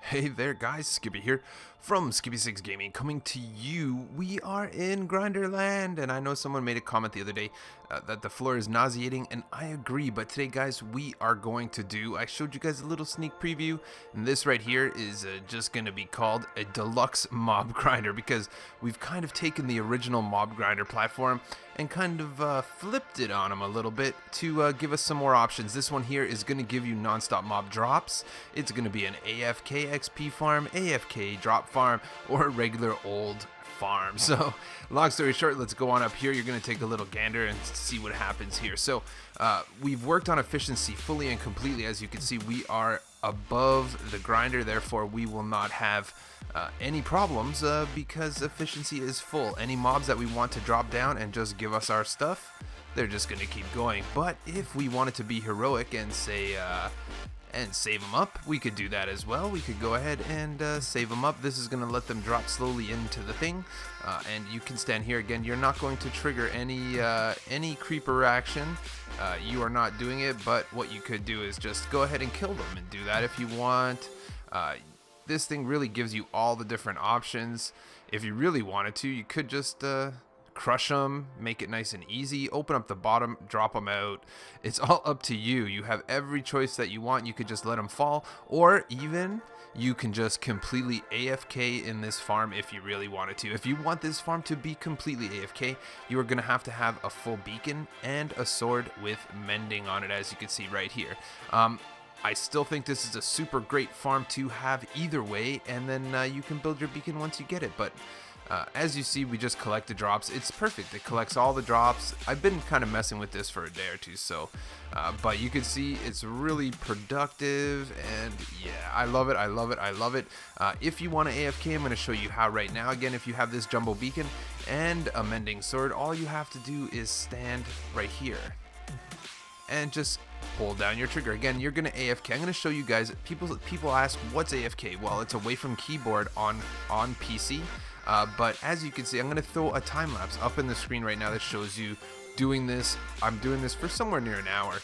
Hey there guys, Skippy here from Skippy6 Gaming coming to you. We are in Grinderland, and I know someone made a comment the other day that the floor is nauseating, and I agree, but today guys we are going to do, I showed you guys a little sneak preview, and this right here is just going to be called a deluxe mob grinder, because we've kind of taken the original mob grinder platform and kind of flipped it on them a little bit to give us some more options. This one here is going to give you non-stop mob drops. It's going to be an AFK XP farm, AFK drop farm, or a regular old farm. So long story short, let's go on up here. You're going to take a little gander and see what happens here. So we've worked on efficiency fully and completely. As you can see, we are above the grinder, therefore we will not have any problems because efficiency is full. Any mobs that we want to drop down and just give us our stuff, they're just going to keep going. But if we wanted to be heroic and say and save them up, we could do that as well. We could go ahead and save them up. This is going to let them drop slowly into the thing, and you can stand here again. You're not going to trigger any creeper action. You are not doing it, but what you could do is just go ahead and kill them and do that if you want. This thing really gives you all the different options. If you really wanted to, you could just crush them, make it nice and easy, open up the bottom, drop them out. It's all up to you. You have every choice that you want. You could just let them fall, or even you can just completely AFK in this farm if you really wanted to. If you want this farm to be completely AFK, you are going to have a full beacon and a sword with mending on it, as you can see right here. I still think this is a super great farm to have either way, and then you can build your beacon once you get it. But as you see, we just collect the drops. It's perfect. It collects all the drops. I've been kind of messing with this for a day or two, so but you can see it's really productive, and yeah, I love it. I love it. I love it. If you want to AFK, I'm going to show you how right now. Again, if you have this jumbo beacon and a mending sword, all you have to do is stand right here and just hold down your trigger. Again, you're gonna AFK. I'm gonna show you guys. People ask, what's AFK? Well, it's away from keyboard on PC. But as you can see, I'm gonna throw a time lapse up in the screen right now that shows you doing this. I'm doing this for somewhere near an hour.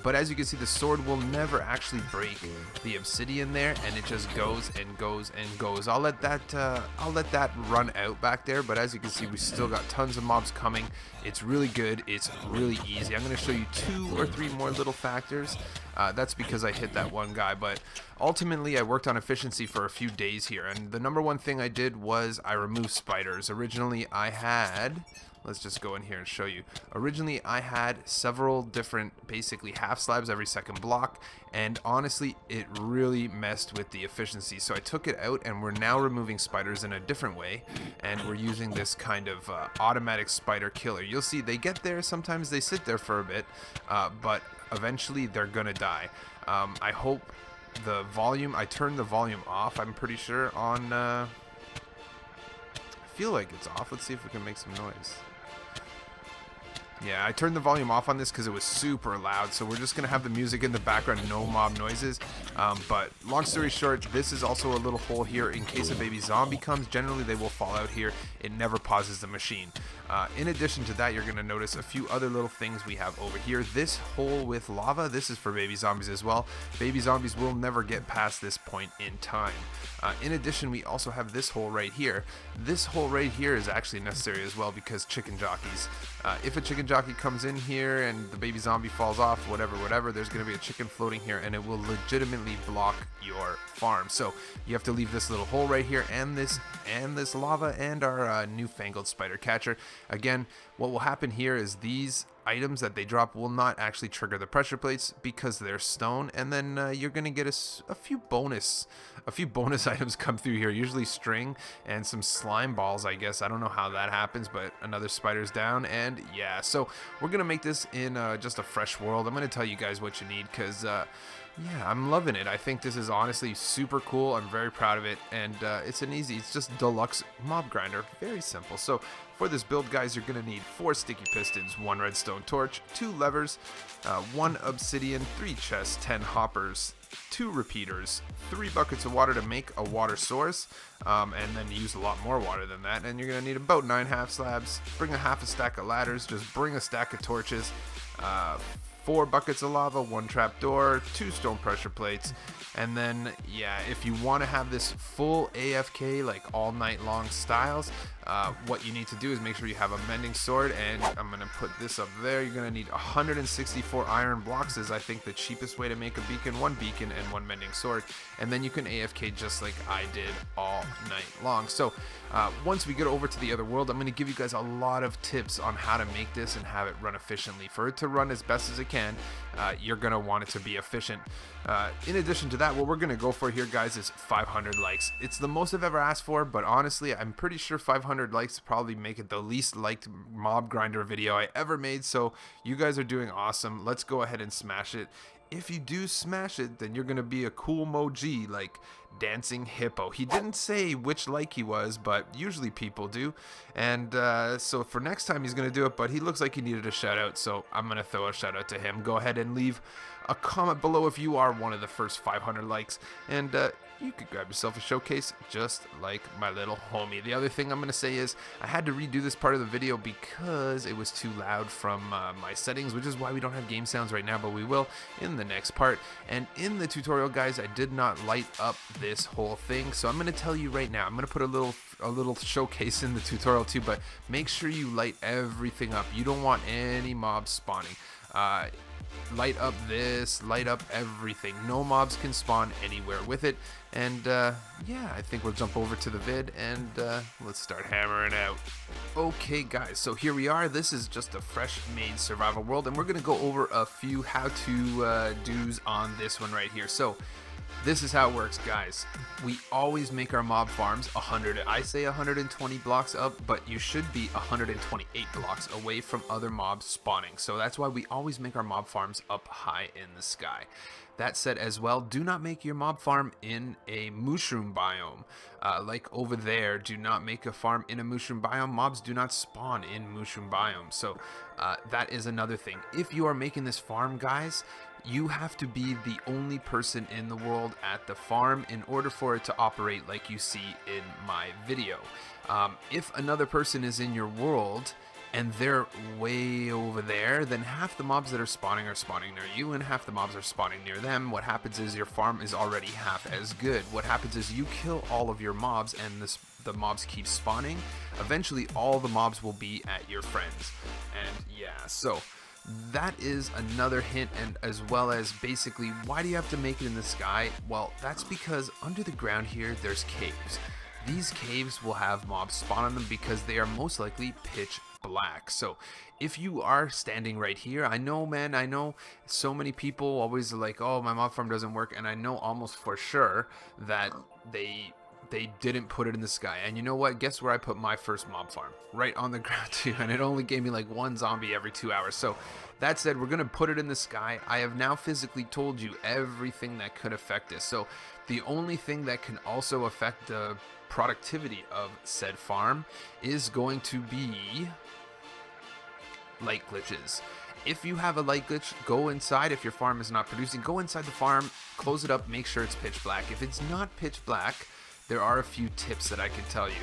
But as you can see, the sword will never actually break the obsidian there, and it just goes and goes and goes. I'll let that run out back there, but as you can see, we still got tons of mobs coming. It's really good. It's really easy. I'm going to show you 2 or 3 more little factors. That's because I hit that one guy, but ultimately I worked on efficiency for a few days here, and the number one thing I did was I removed spiders. Originally I had, let's just go in here and show you. Originally, I had several different, basically half slabs every second block, and honestly, it really messed with the efficiency. So I took it out, and we're now removing spiders in a different way, and we're using this kind of automatic spider killer. You'll see they get there, sometimes they sit there for a bit, but eventually they're gonna die. I hope the volume, I turned the volume off, I'm pretty sure, on, I feel like it's off. Let's see if we can make some noise. Yeah, I turned the volume off on this because it was super loud, so we're just going to have the music in the background, no mob noises. But long story short, this is also a little hole here in case a baby zombie comes. Generally, they will fall out here. It never pauses the machine. In addition to that, you're going to notice a few other little things we have over here. This hole with lava, this is for baby zombies as well. Baby zombies will never get past this point in time. In addition, we also have this hole right here. This hole right here is actually necessary as well because chicken jockeys. If a chicken jockey comes in here and the baby zombie falls off, whatever, there's going to be a chicken floating here, and it will legitimately block your farm. So you have to leave this little hole right here, and this lava, and our newfangled spider catcher. Again, what will happen here is these items that they drop will not actually trigger the pressure plates because they're stone, and then you're gonna get a few bonus items come through here, usually string and some slime balls, I guess. I don't know how that happens, but another spider's down, and yeah, so we're gonna make this in just a fresh world. I'm gonna tell you guys what you need because yeah, I'm loving it. I think this is honestly super cool. I'm very proud of it, and it's just deluxe mob grinder. Very simple. So for this build, guys, you're going to need 4 sticky pistons, 1 redstone torch, 2 levers, 1 obsidian, 3 chests, 10 hoppers, 2 repeaters, 3 buckets of water to make a water source, and then use a lot more water than that. And you're going to need about 9 half slabs. Bring a half a stack of ladders. Just bring a stack of torches. 4 buckets of lava, 1 trapdoor, 2 stone pressure plates, and then, yeah, if you want to have this full AFK, like all night long styles, what you need to do is make sure you have a mending sword, and I'm going to put this up there. You're going to need 164 iron blocks is, I think, the cheapest way to make a beacon, 1 beacon and 1 mending sword, and then you can AFK just like I did all night long. So once we get over to the other world, I'm going to give you guys a lot of tips on how to make this and have it run efficiently. For it to run as best as it can, you're going to want it to be efficient. In addition to that, what we're going to go for here, guys, is 500 likes. It's the most I've ever asked for, but honestly, I'm pretty sure 500 likes probably make it the least liked mob grinder video I ever made, so you guys are doing awesome. Let's go ahead and smash it. If you do smash it, then you're going to be a cool moji like Dancing Hippo. He didn't say which like he was, but usually people do. And so for next time he's going to do it, but he looks like he needed a shout out, so I'm going to throw a shout out to him. Go ahead and leave a comment below if you are one of the first 500 likes, and you could grab yourself a showcase just like my little homie. The other thing I'm going to say is I had to redo this part of the video because it was too loud from my settings, which is why we don't have game sounds right now, but we will in the next part. And in the tutorial, guys, I did not light up this whole thing, so I'm going to tell you right now. I'm going to put a little showcase in the tutorial too, but make sure you light everything up. You don't want any mobs spawning. Light up this, light up everything. No mobs can spawn anywhere with it. And yeah, I think we'll jump over to the vid and let's start hammering out. Okay guys, so here we are. This is just a fresh made survival world, and we're gonna go over a few how-to do's on this one right here. So this is how it works, guys. We always make our mob farms 100, I say 120 blocks up, but you should be 128 blocks away from other mobs spawning. So that's why we always make our mob farms up high in the sky. That said as well, do not make your mob farm in a mushroom biome. Like over there, do not make a farm in a mushroom biome. Mobs do not spawn in mushroom biomes. So that is another thing. If you are making this farm, guys, you have to be the only person in the world at the farm in order for it to operate like you see in my video. If another person is in your world and they're way over there, then half the mobs that are spawning near you and half the mobs are spawning near them. What happens is your farm is already half as good. What happens is you kill all of your mobs and the mobs keep spawning. Eventually all the mobs will be at your friends. And yeah, so that is another hint, and as well as basically why do you have to make it in the sky? Well, that's because under the ground here there's caves. These caves will have mobs spawn on them because they are most likely pitch black. So if you are standing right here, I know, man, I know so many people always are like, oh, my mob farm doesn't work, and I know almost for sure that they didn't put it in the sky. And you know what? Guess where I put my first mob farm? Right on the ground too, and it only gave me like 1 zombie every 2 hours. So that said, we're gonna put it in the sky. I have now physically told you everything that could affect this. So the only thing that can also affect the productivity of said farm is going to be light glitches. If you have a light glitch, go inside. If your farm is not producing, go inside the farm, close it up, make sure it's pitch black. If it's not pitch black, there are a few tips that I can tell you.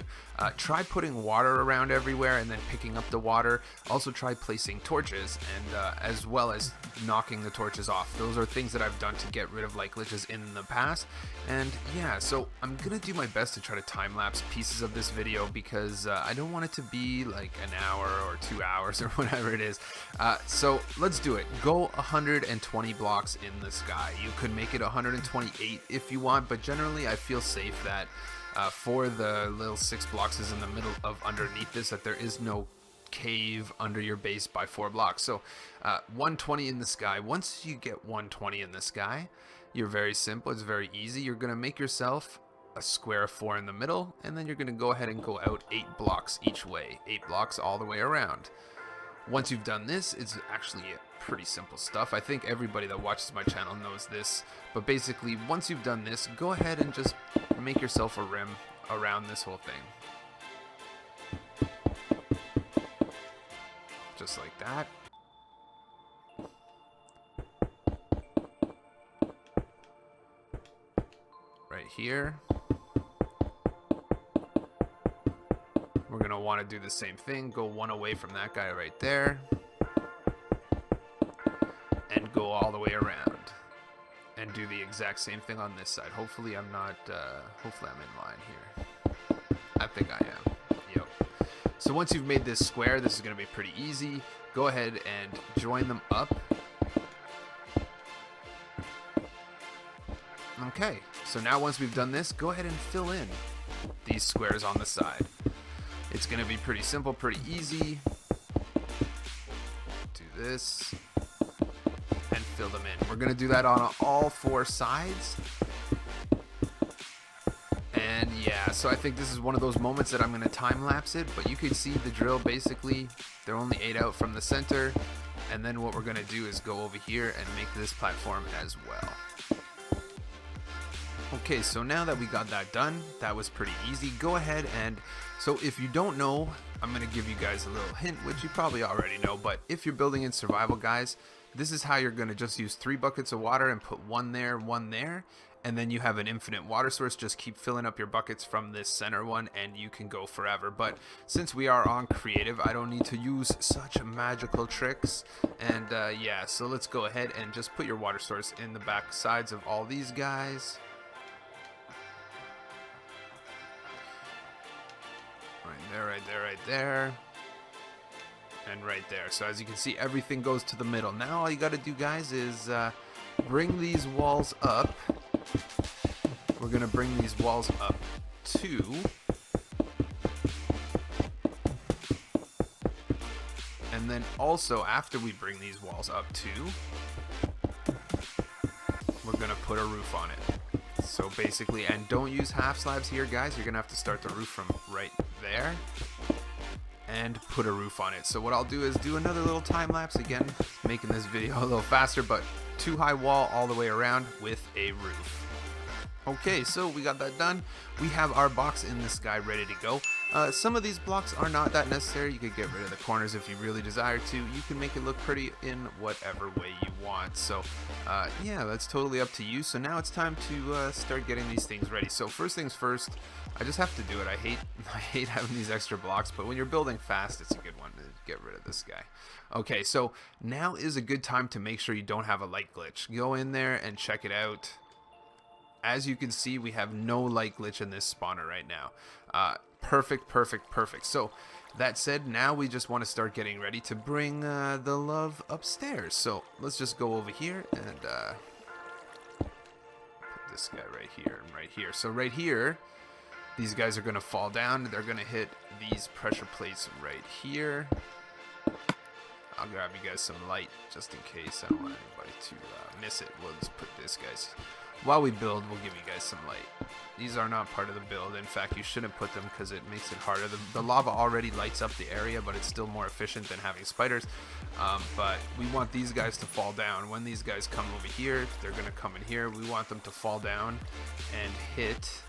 Try putting water around everywhere and then picking up the water. Also try placing torches and as well as knocking the torches off. Those are things that I've done to get rid of light glitches in the past. And yeah, so I'm gonna do my best to try to time lapse pieces of this video because I don't want it to be like an hour or 2 hours or whatever it is. So let's do it. Go 120 blocks in the sky. You could make it 128 if you want, but generally I feel safe that for the little 6 blocks is in the middle of underneath this, that there is no cave under your base by 4 blocks. So 120 in the sky. Once you get 120 in the sky, you're very simple. It's very easy. You're going to make yourself a square of 4 in the middle, and then you're going to go ahead and go out 8 blocks each way. 8 blocks all the way around. Once you've done this, it's actually pretty simple stuff. I think everybody that watches my channel knows this, but basically once you've done this, go ahead and just make yourself a rim around this whole thing. Just like that. here. We're going to want to do the same thing. Go one away from that guy right there. And go all the way around. And do the exact same thing on this side. Hopefully I'm not, hopefully I'm in line here. I think I am. Yep. So once you've made this square, this is going to be pretty easy. Go ahead and join them up. Okay, so now once we've done this, go ahead and fill in these squares on the side. It's going to be pretty simple, pretty easy. Do this and fill them in. We're going to do that on all 4 sides. And yeah, so I think this is one of those moments that I'm going to time lapse it, but you can see the drill basically, they're only 8 out from the center. And then what we're going to do is go over here and make this platform as well. Okay, so now that we got that done, that was pretty easy. Go ahead and, so if you don't know, I'm going to give you guys a little hint, which you probably already know, but if you're building in survival, guys, this is how you're going to just use 3 buckets of water and put one there, and then you have an infinite water source. Just keep filling up your buckets from this center one, and you can go forever. But since we are on creative, I don't need to use such magical tricks. And yeah, so let's go ahead and just put your water source in the back sides of all these guys. Right there, and right there. So as you can see, everything goes to the middle. Now all you got to do, guys, is bring these walls up. We're going to bring these walls up 2. And then also, after we bring these walls up 2, we're going to put a roof on it. So basically, and don't use half slabs here, guys. You're going to have to start the roof from right there and put a roof on it. So what I'll do is do another little time lapse, again, making this video a little faster, but 2 high wall all the way around with a roof. Okay, so we got that done. We have our box in the sky ready to go. Some of these blocks are not that necessary. You could get rid of the corners if you really desire to. You can make it look pretty in whatever way you want. So yeah, that's totally up to you. So now it's time to start getting these things ready. So first things first, I just have to do it. I hate having these extra blocks, but when you're building fast, it's a good one to get rid of this guy. Okay, so now is a good time to make sure you don't have a light glitch. Go in there and check it out. As you can see, we have no light glitch in this spawner right now. Perfect. So that said, now we just want to start getting ready to bring the love upstairs. So let's just go over here and put this guy right here and right here. So right here, these guys are going to fall down. They're going to hit these pressure plates right here. I'll grab you guys some light just in case. I don't want anybody to miss it. We'll just put this, guys. While we build, we'll give you guys some light. These are not part of the build. In fact, you shouldn't put them because it makes it harder. The lava already lights up the area, but it's still more efficient than having spiders. But we want these guys to fall down. When these guys come over here, they're going to come in here. We want them to fall down and hit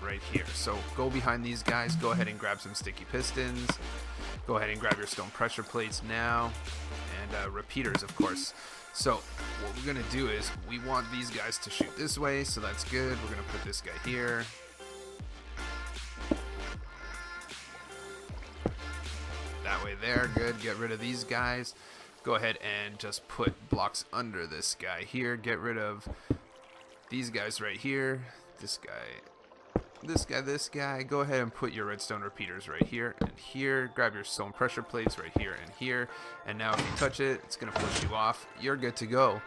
right here. So go behind these guys. Go ahead and grab some sticky pistons. Go ahead and grab your stone pressure plates now. And repeaters, of course. So what we're gonna do is we want these guys to shoot this way, so that's good. We're gonna put this guy here. That way there, good. Get rid of these guys. Go ahead and just put blocks under this guy here. Get rid of these guys right here. This guy. Go ahead and put your redstone repeaters right here and here. Grab your stone pressure plates right here and here. And now if you touch it, it's going to push you off. You're good to go.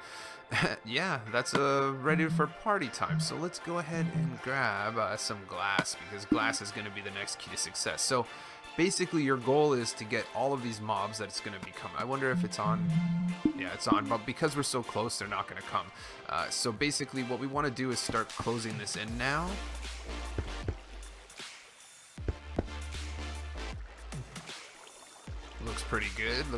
Yeah, that's ready for party time. So let's go ahead and grab some glass, because glass is going to be the next key to success. So basically your goal is to get all of these mobs that it's going to become. I wonder if it's on. Yeah, it's on, but because we're so close, they're not going to come. So basically what we want to do is start closing this in now. Looks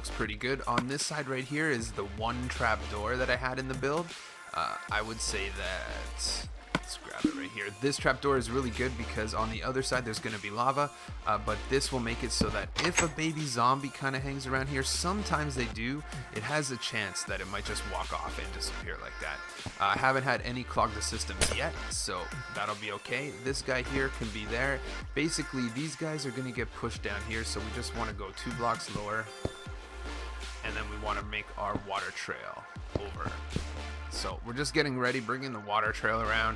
pretty good. On this side right here is the one trap door that I had in the build. I would say that Let's grab it right here. This trapdoor is really good because on the other side there's going to be lava, but this will make it so that if a baby zombie kind of hangs around here, sometimes they do, it has a chance that it might just walk off and disappear like that. I haven't had any clog the systems yet, so that'll be okay. This guy here can be there. Basically, these guys are going to get pushed down here, so we just want to go 2 blocks lower, and then we want to make our water trail over. So we're just getting ready, bringing the water trail around.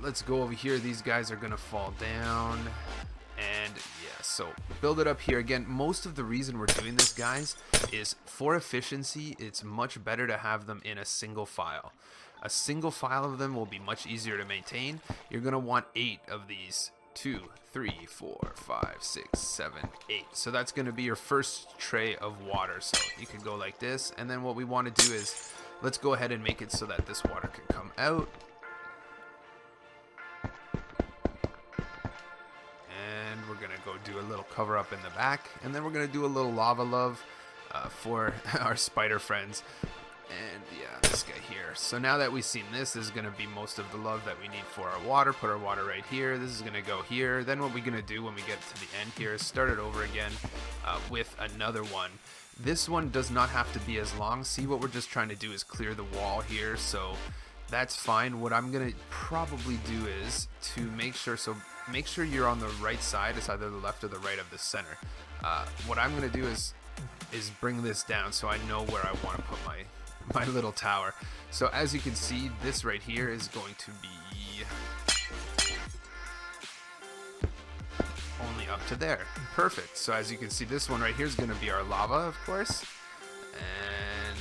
Let's go over here. These guys are gonna fall down, and yeah, so build it up here. Again, most of the reason we're doing this, guys, is for efficiency. It's much better to have them in a single file. A single file of them will be much easier to maintain. You're gonna want 8 of these. 2, 3, 4, 5, 6, 7, 8. So that's gonna be your first tray of water. So you can go like this, and then what we want to do is let's go ahead and make it so that this water can come out. And we're going to go do a little cover up in the back. And then we're going to do a little lava love for our spider friends. And yeah, this guy here. So now that we've seen this is going to be most of the love that we need for our water. Put our water right here. This is going to go here. Then what we're going to do when we get to the end here is start it over again with another one. This one does not have to be as long. See, what we're just trying to do is clear the wall here, so that's fine. What I'm gonna probably do is to make sure you're on the right side. It's either the left or the right of the center. What I'm gonna do is bring this down so I know where I want to put my little tower. So as you can see, this right here is going to be only up to there. Perfect. So as you can see, this one right here is going to be our lava, of course. And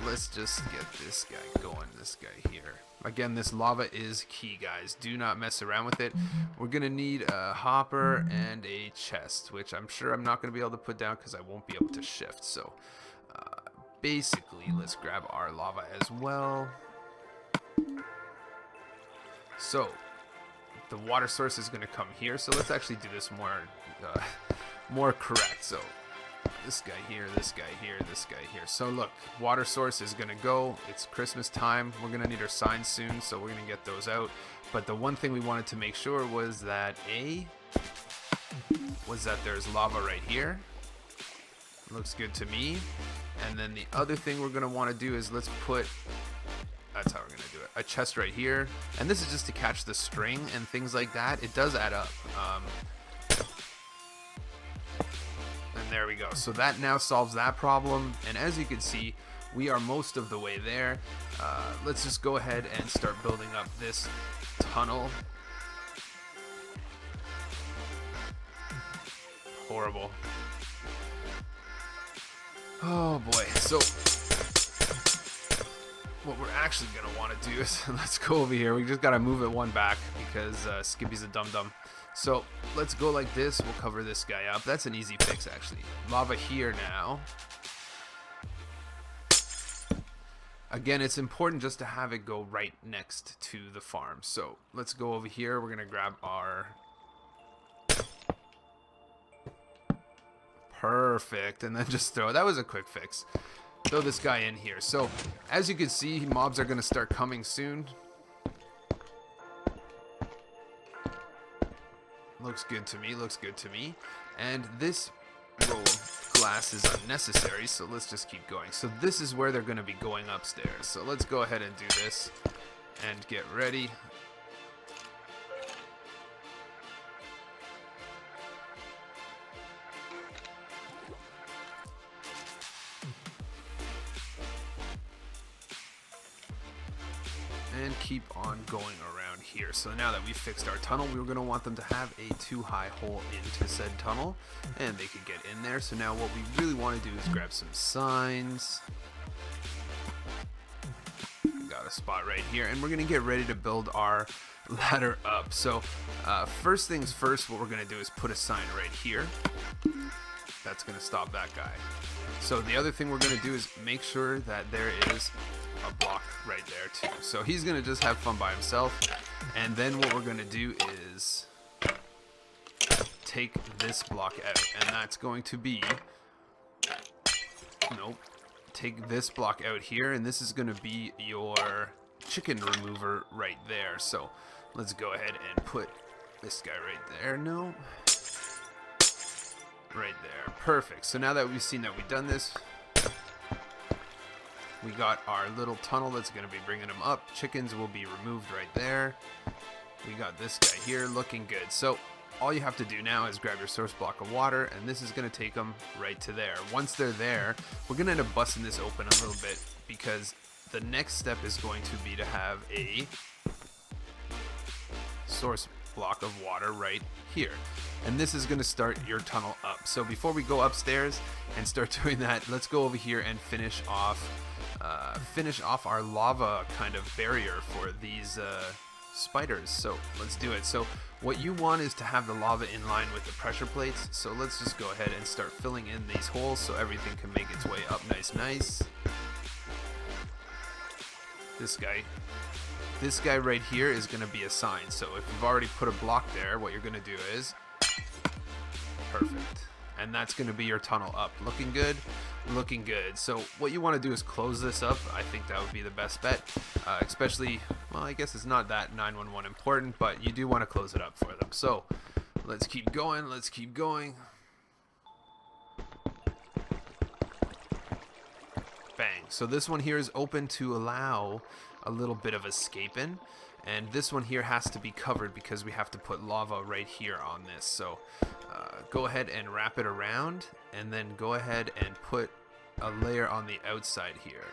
let's just get this guy going, this guy here. Again, this lava is key, guys. Do not mess around with it. We're going to need a hopper and a chest, which I'm sure I'm not going to be able to put down because I won't be able to shift. So basically, let's grab our lava as well. So the water source is going to come here, so let's actually do this more correct. So this guy here, this guy here, this guy here. So look, water source is going to go. It's Christmas time. We're going to need our signs soon, so we're going to get those out. But the one thing we wanted to make sure was that there's lava right here. Looks good to me. And then the other thing we're going to want to do is let's put, that's how we're going to do it, a chest right here. And this is just to catch the string and things like that. It does add up. And there we go. So that now solves that problem. And as you can see, we are most of the way there. Let's just go ahead and start building up this tunnel. Horrible. Oh boy. So what we're actually going to want to do is, let's go over here. We just got to move it one back because Skippy's a dum-dum. So let's go like this. We'll cover this guy up. That's an easy fix, actually. Lava here now. Again, it's important just to have it go right next to the farm. So let's go over here. We're going to grab our... Perfect. And then just throw... That was a quick fix. Throw this guy in here. So as you can see, mobs are going to start coming soon. Looks good to me. Looks good to me. And this row of glass is unnecessary, so let's just keep going. So this is where they're going to be going upstairs. So let's go ahead and do this and get ready. And keep on going around here. So now that we've fixed our tunnel, we were going to want them to have a 2-high hole into said tunnel, and they could get in there. So now what we really want to do is grab some signs. Got a spot right here, and we're going to get ready to build our ladder up. So first things first, what we're going to do is put a sign right here. That's going to stop that guy. So the other thing we're going to do is make sure that there is a block right there too. So he's gonna just have fun by himself, and then what we're gonna do is take this block out, and that's going to be, nope, take this block out here, and this is gonna be your chicken remover right there. So let's go ahead and put this guy right there. No. Right there. Perfect. So now that we've seen that we've done this, we got our little tunnel that's going to be bringing them up. Chickens will be removed right there. We got this guy here looking good. So all you have to do now is grab your source block of water, and this is going to take them right to there. Once they're there, we're going to end up busting this open a little bit, because the next step is going to be to have a source block of water right here. And this is going to start your tunnel up. So before we go upstairs and start doing that, let's go over here and finish off our lava kind of barrier for these spiders. So let's do it. So what you want is to have the lava in line with the pressure plates. So let's just go ahead and start filling in these holes so everything can make its way up nice. This guy right here is going to be a sign. So if you've already put a block there, what you're going to do is perfect. And that's going to be your tunnel up. Looking good? Looking good. So what you want to do is close this up. I think that would be the best bet. Especially, well, I guess it's not that 911 important, but you do want to close it up for them. So let's keep going. Let's keep going. Bang. So this one here is open to allow a little bit of escaping, and this one here has to be covered because we have to put lava right here on this. So go ahead and wrap it around, and then go ahead and put a layer on the outside here.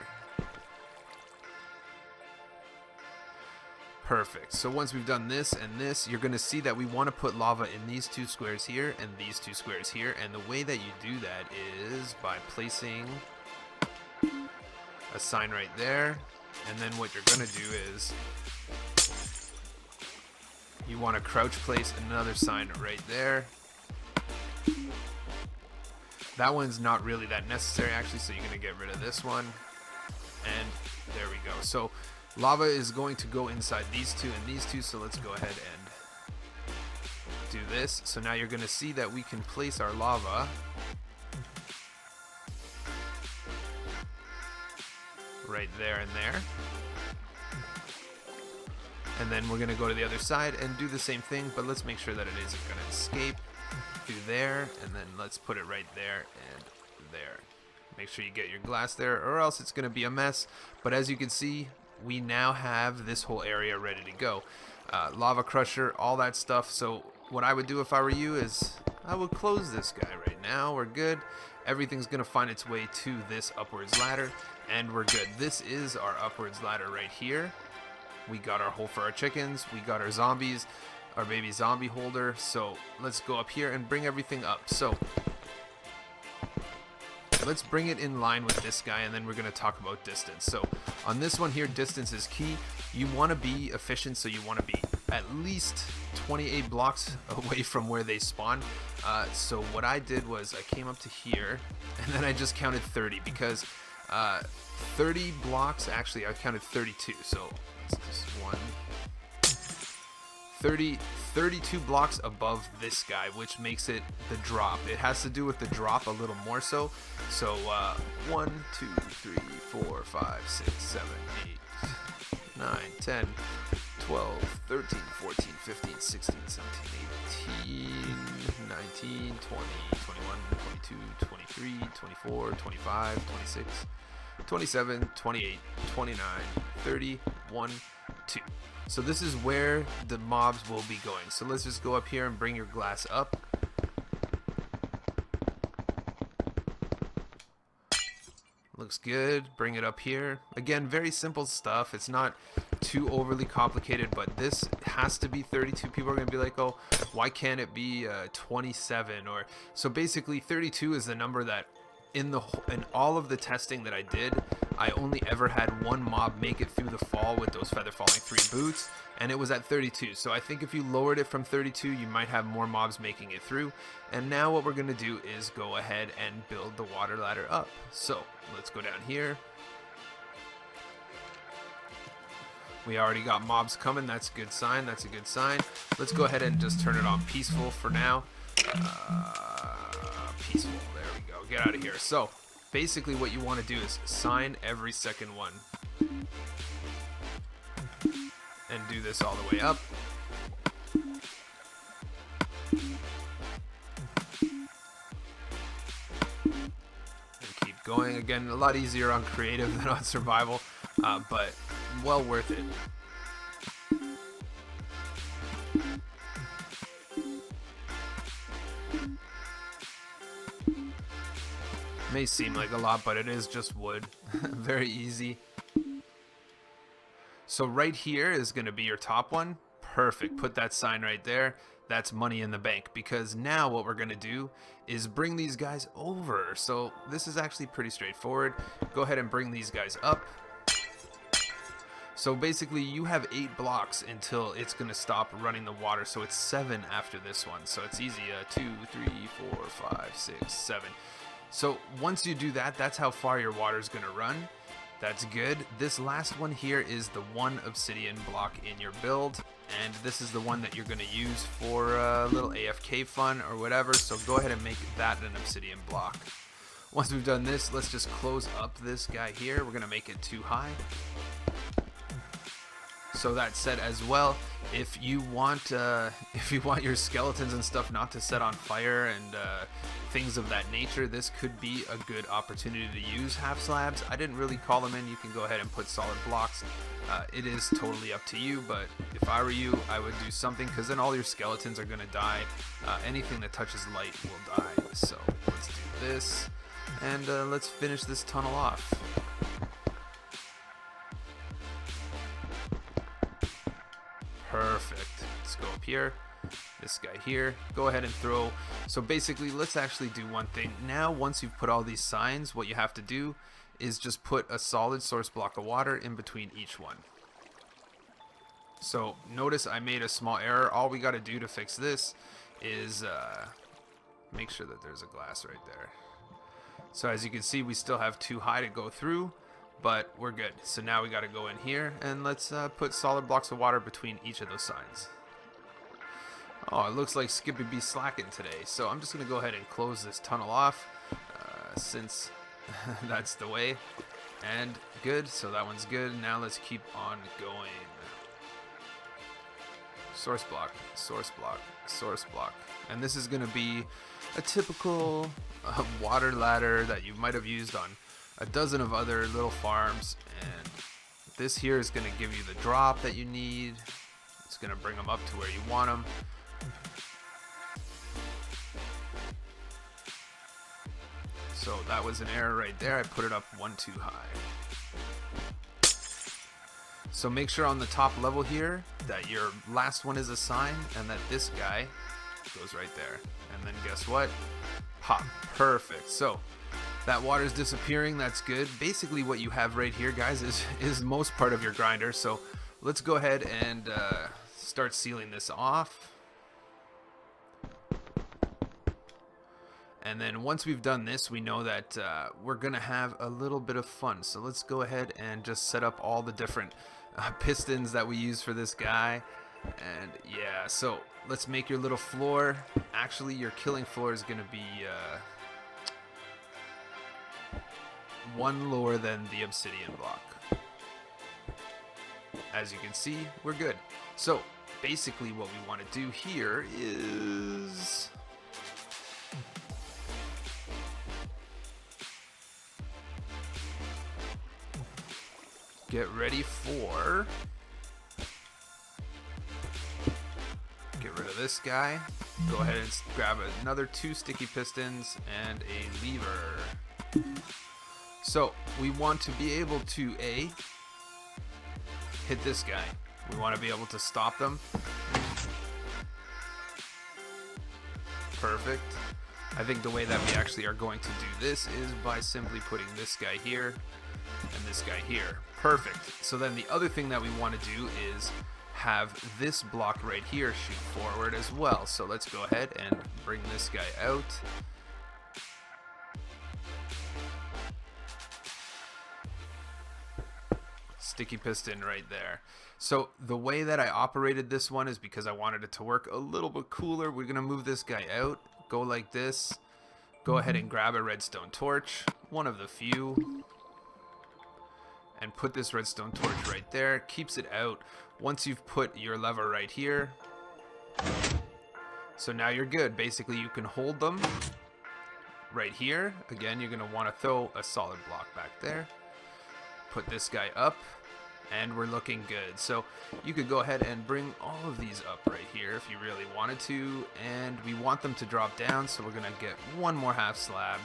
Perfect. So once we've done this and this, you're going to see that we want to put lava in these two squares here and these two squares here, and the way that you do that is by placing a sign right there. And then what you're going to do is you want to crouch place another sign right there. That one's not really that necessary actually, so you're going to get rid of this one. And there we go. So lava is going to go inside these two and these two, so let's go ahead and do this. So now you're going to see that we can place our lava right there and there. And then we're going to go to the other side and do the same thing, but let's make sure that it isn't going to escape through there, and then let's put it right there and there. Make sure you get your glass there, or else it's going to be a mess. But as you can see, we now have this whole area ready to go. Lava crusher, all that stuff. So what I would do if I were you is I would close this guy right now. We're good. Everything's going to find its way to this upwards ladder, and we're good. This is our upwards ladder right here. We got our hole for our chickens. We got our zombies, our baby zombie holder. So let's go up here and bring everything up. So let's bring it in line with this guy, and then we're going to talk about distance. So on this one here, distance is key. You want to be efficient, so you want to be at least 28 blocks away from where they spawn. So what I did was I came up to here, and then I just counted 30, because 30 blocks, actually I counted 32. So it's just 32 blocks above this guy, which makes it the drop. It has to do with the drop a little more so. So 1, 2, 3, 4, 5, 6, 7, 8, 9, 10, 12, 13, 14, 15, 16, 17, 18, 19, 20, 21, 22, 23, 24, 25, 26, 27, 28, 29, 30, 1, 2. So this is where the mobs will be going. So let's just go up here and bring your glass up. Looks good. Bring it up here. Again, very simple stuff. It's not too overly complicated, but this has to be 32. People are going to be like, oh, why can't it be 27? Or so basically 32 is the number that in all of the testing that I did, I only ever had one mob make it through the fall with those feather falling 3 boots, and it was at 32. So I think if you lowered it from 32, you might have more mobs making it through. And now what we're going to do is go ahead and build the water ladder up. So let's go down here. We already got mobs coming. That's a good sign. That's a good sign. Let's go ahead and just turn it on peaceful for now. Peaceful. There we go. Get out of here. So basically what you want to do is sign every second one. and do this all the way up. Going again, a lot easier on creative than on survival, but well worth it. May seem like a lot, but it is just wood. Very easy. So right here is going to be your top one. Perfect. Put that sign right there. That's money in the bank, because now what we're going to do is bring these guys over. So this is actually pretty straightforward. Go ahead and bring these guys up. So basically you have 8 blocks until it's going to stop running the water. So it's 7 after this one. So it's easy. 2, 3, 4, 5, 6, 7. So once you do that, that's how far your water is going to run. That's good. This last one here is the 1 obsidian block in your build, and this is the one that you're going to use for a little AFK fun or whatever, so go ahead and make that an obsidian block. Once we've done this, let's just close up this guy here. We're going to make it too high. So that said as well, if you want your skeletons and stuff not to set on fire and things of that nature, this could be a good opportunity to use half slabs. I didn't really call them in. You can go ahead and put solid blocks. It is totally up to you, but if I were you, I would do something, because then all your skeletons are going to die. Anything that touches light will die. So let's do this, and let's finish this tunnel off. Perfect. Let's go up here. This guy here. Go ahead and throw. So basically, let's actually do one thing. Now, once you've put all these signs, what you have to do is just put a solid source block of water in between each one. So notice I made a small error. All we got to do to fix this is make sure that there's a glass right there. So as you can see, we still have too high to go through, but we're good. So now we got to go in here and let's put solid blocks of water between each of those signs. Oh, it looks like Skippy be slacking today. So I'm just going to go ahead and close this tunnel off since that's the way. And good. So that one's good. Now let's keep on going. Source block, source block, source block. And this is going to be a typical water ladder that you might have used on a dozen of other little farms, and this here is going to give you the drop that you need. It's going to bring them up to where you want them. So that was an error right there. I put it up 1 too high. So make sure on the top level here that your last one is a sign and that this guy goes right there. And then guess what? Pop. Perfect. So that water's disappearing. That's good. Basically what you have right here, guys, is most part of your grinder. So let's go ahead and start sealing this off. And then once we've done this, we know that we're going to have a little bit of fun. So let's go ahead and just set up all the different pistons that we use for this guy. And yeah, so let's make your little floor. Actually, your killing floor is going to be 1 lower than the obsidian block. As you can see, we're good. So basically what we want to do here is get rid of this guy. Go ahead and grab another 2 sticky pistons and a lever. So we want to be able to hit this guy. We want to be able to stop them. Perfect. I think the way that we actually are going to do this is by simply putting this guy here and this guy here. Perfect. So then the other thing that we want to do is have this block right here shoot forward as well. So let's go ahead and bring this guy out. Sticky piston right there. So the way that I operated this one is because I wanted it to work a little bit cooler. We're going to move this guy out, go like this, go ahead and grab a redstone torch, one of the few, and put this redstone torch right there. Keeps it out once you've put your lever right here. So now you're good. Basically, you can hold them right here. Again, you're going to want to throw a solid block back there. Put this guy up, and we're looking good. So you could go ahead and bring all of these up right here if you really wanted to, and we want them to drop down, so we're going to get one more half slab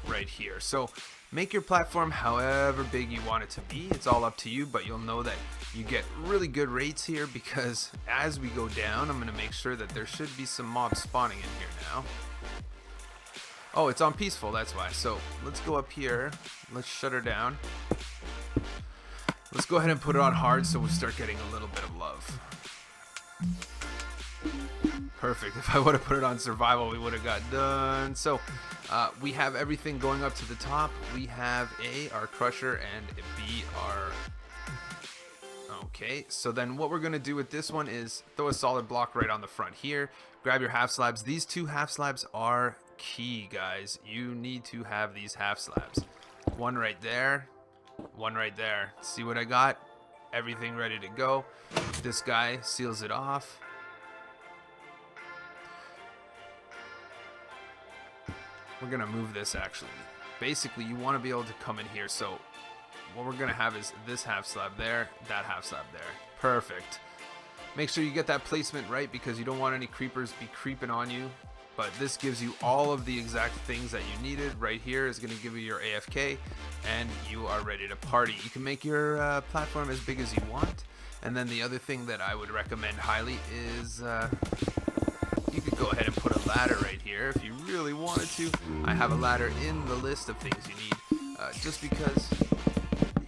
right here. So make your platform however big you want it to be. It's all up to you, but you'll know that you get really good rates here, because as we go down, I'm going to make sure that there should be some mobs spawning in here now. Oh, it's on peaceful, that's why. So let's go up here. Let's shut her down. Let's go ahead and put it on hard so we start getting a little bit of love. Perfect. If I would have put it on survival, we would have got done. So we have everything going up to the top. We have A, our crusher, and B, our... Okay, so then what we're going to do with this one is throw a solid block right on the front here. Grab your half slabs. These two half slabs are key, guys. You need to have these half slabs. One right there, one right there. See what I got? Everything ready to go. This guy seals it off. We're gonna move this actually. Basically, you want to be able to come in here. So what we're gonna have is this half slab there, that half slab there. Perfect. Make sure you get that placement right, because you don't want any creepers be creeping on you. But this gives you all of the exact things that you needed. Right here is going to give you your AFK, and you are ready to party. You can make your platform as big as you want. And then the other thing that I would recommend highly is you could go ahead and put a ladder right here if you really wanted to. I have a ladder in the list of things you need, just because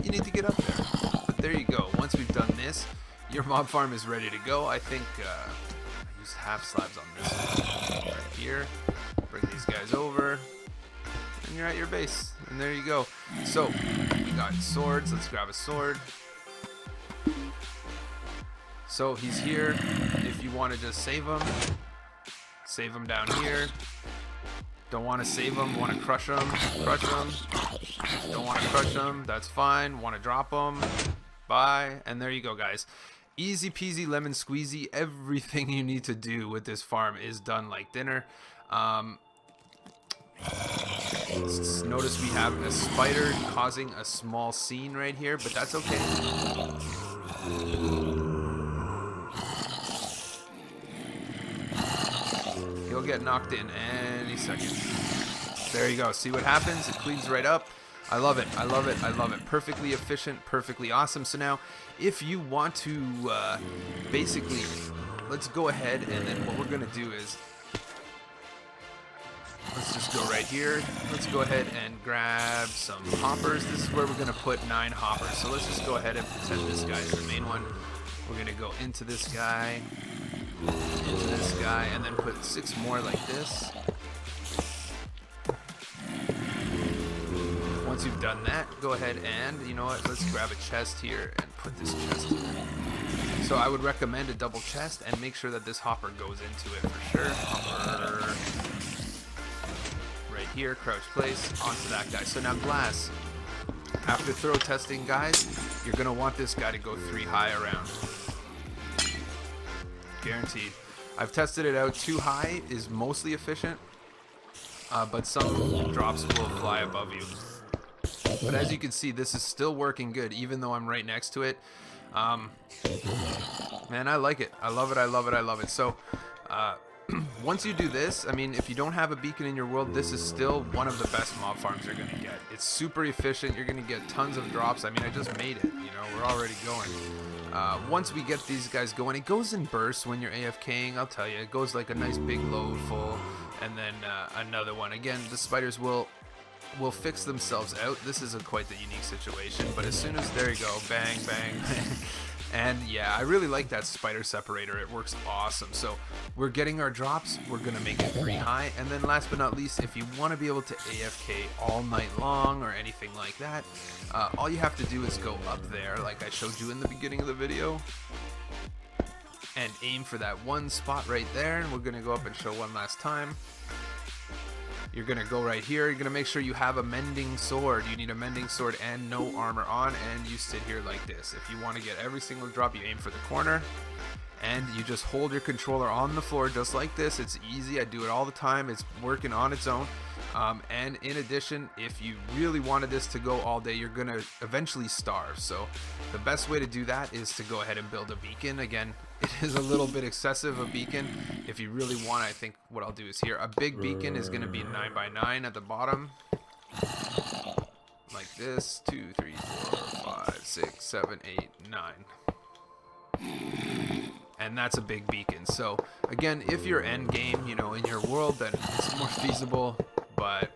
you need to get up there. But there you go. Once we've done this, your mob farm is ready to go. I think I use half slabs on this one right here. Bring these guys over, and you're at your base. And there you go. So we got swords. Let's grab a sword. So he's here. If you want to just save him down here. Don't want to save him, want to crush him, crush him. Don't want to crush him, that's fine. Want to drop him, bye. And there you go, guys. Easy peasy lemon squeezy. Everything you need to do with this farm is done like dinner. Notice we have a spider causing a small scene right here, but that's okay. He'll get knocked in any second. There you go. See what happens? It cleans right up. I love it. I love it. I love it. Perfectly efficient, perfectly awesome. So now, if you want to, basically, let's go ahead, and then what we're going to do is, let's just go right here. Let's go ahead and grab some hoppers. This is where we're going to put 9 hoppers. So let's just go ahead and pretend this guy is the main one. We're going to go into this guy, and then put 6 more like this. Once you've done that, go ahead and, you know what, let's grab a chest here and put this chest here. So I would recommend a double chest, and make sure that this hopper goes into it for sure. Hopper right here, crouch place, onto that guy. So now glass. After throw testing, guys, you're going to want this guy to go 3 high around. Guaranteed. I've tested it out. 2 high is mostly efficient, but some drops will fly above you. But as you can see, this is still working good, even though I'm right next to it. Man, I like it. I love it. I love it. I love it. So once you do this, I mean, if you don't have a beacon in your world, this is still one of the best mob farms you're going to get. It's super efficient. You're going to get tons of drops. I mean, I just made it. You know, we're already going. Once we get these guys going, it goes in bursts when you're AFKing. I'll tell you, it goes like a nice big load full, and then another one. Again, the spiders will fix themselves out. This is quite the unique situation, but as soon as, there you go, bang, bang, bang. And yeah, I really like that spider separator. It works awesome. So we're getting our drops. We're going to make it 3 high. And then last but not least, if you want to be able to AFK all night long or anything like that, all you have to do is go up there, like I showed you in the beginning of the video, and aim for that one spot right there. And we're going to go up and show one last time. you're gonna go right here. You're gonna make sure you have a mending sword. You need a mending sword and no armor on, and you sit here like this. If you want to get every single drop, you aim for the corner, and you just hold your controller on the floor just like this. It's easy. I do it all the time. It's working on its own. And in addition, if you really wanted this to go all day, you're gonna eventually starve. So the best way to do that is to go ahead and build a beacon. Again, it is a little bit excessive, a beacon. If you really want, I think what I'll do is here, a big beacon is gonna be 9x9 at the bottom, like this. 2, 3, 4, 5, 6, 7, 8, 9. And that's a big beacon. So again, if you're end game, you know, in your world, then it's more feasible. But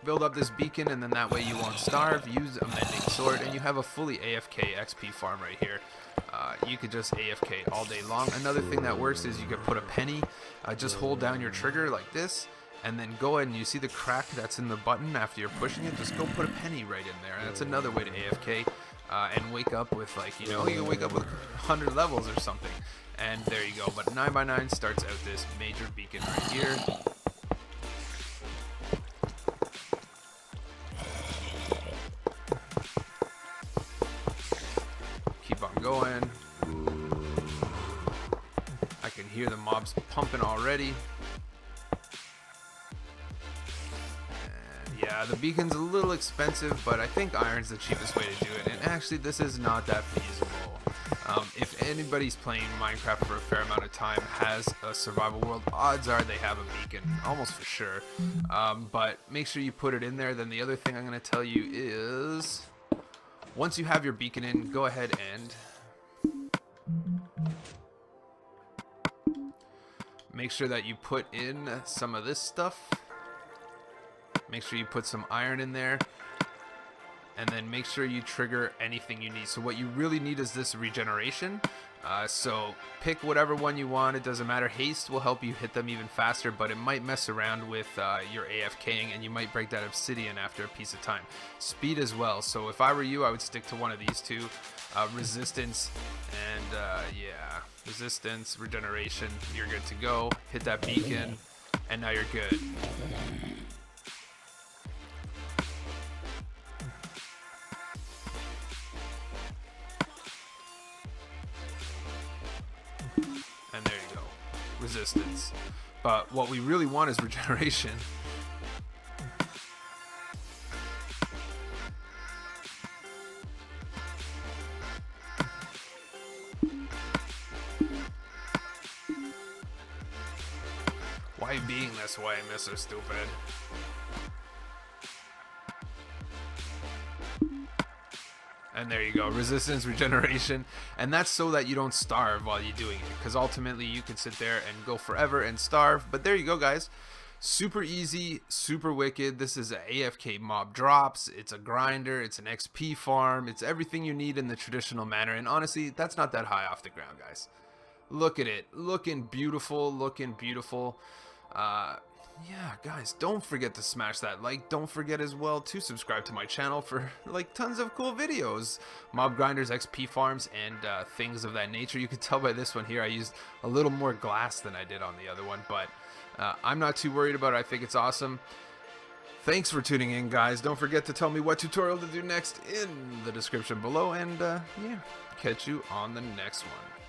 build up this beacon, and then that way you won't starve. Use a mending sword, and you have a fully AFK XP farm right here. You could just AFK all day long. Another thing that works is you could put a penny. Just hold down your trigger like this, and then go ahead and you see the crack that's in the button after you're pushing it. Just go put a penny right in there, and that's another way to AFK. And wake up with, like, you know, you can wake up with 100 levels or something, and there you go. But 9x9 starts out this major beacon right here. Keep on going. I can hear the mobs pumping already. Yeah, the beacon's a little expensive, but I think iron's the cheapest way to do it. And actually, this is not that feasible. If anybody's playing Minecraft for a fair amount of time, has a survival world, odds are they have a beacon, almost for sure. But make sure you put it in there. Then the other thing I'm going to tell you is, once you have your beacon in, go ahead and make sure that you put in some of this stuff. Make sure you put some iron in there, and then make sure you trigger anything you need. So what you really need is this regeneration. So pick whatever one you want. It doesn't matter. Haste will help you hit them even faster, but it might mess around with your AFKing, and you might break that obsidian after a piece of time. Speed as well. So if I were you, I would stick to one of these two. Resistance and yeah, resistance, regeneration. You're good to go. Hit that beacon, and now you're good. And there you go, resistance. But what we really want is regeneration. Why being this way, Mr. Stupid? And there you go, resistance, regeneration, and that's so that you don't starve while you're doing it, because ultimately you can sit there and go forever and starve. But there you go, guys. Super easy, super wicked. This is an AFK mob drops, it's a grinder, it's an XP farm, it's everything you need in the traditional manner. And honestly, that's not that high off the ground, guys. Look at it, looking beautiful, looking beautiful. Yeah, guys, don't forget to smash that like. Don't forget as well to subscribe to my channel for like tons of cool videos, mob grinders, XP farms, and things of that nature. You can tell by this one here I used a little more glass than I did on the other one, but I'm not too worried about it. I think it's awesome. Thanks for tuning in, guys. Don't forget to tell me what tutorial to do next in the description below, and yeah, catch you on the next one.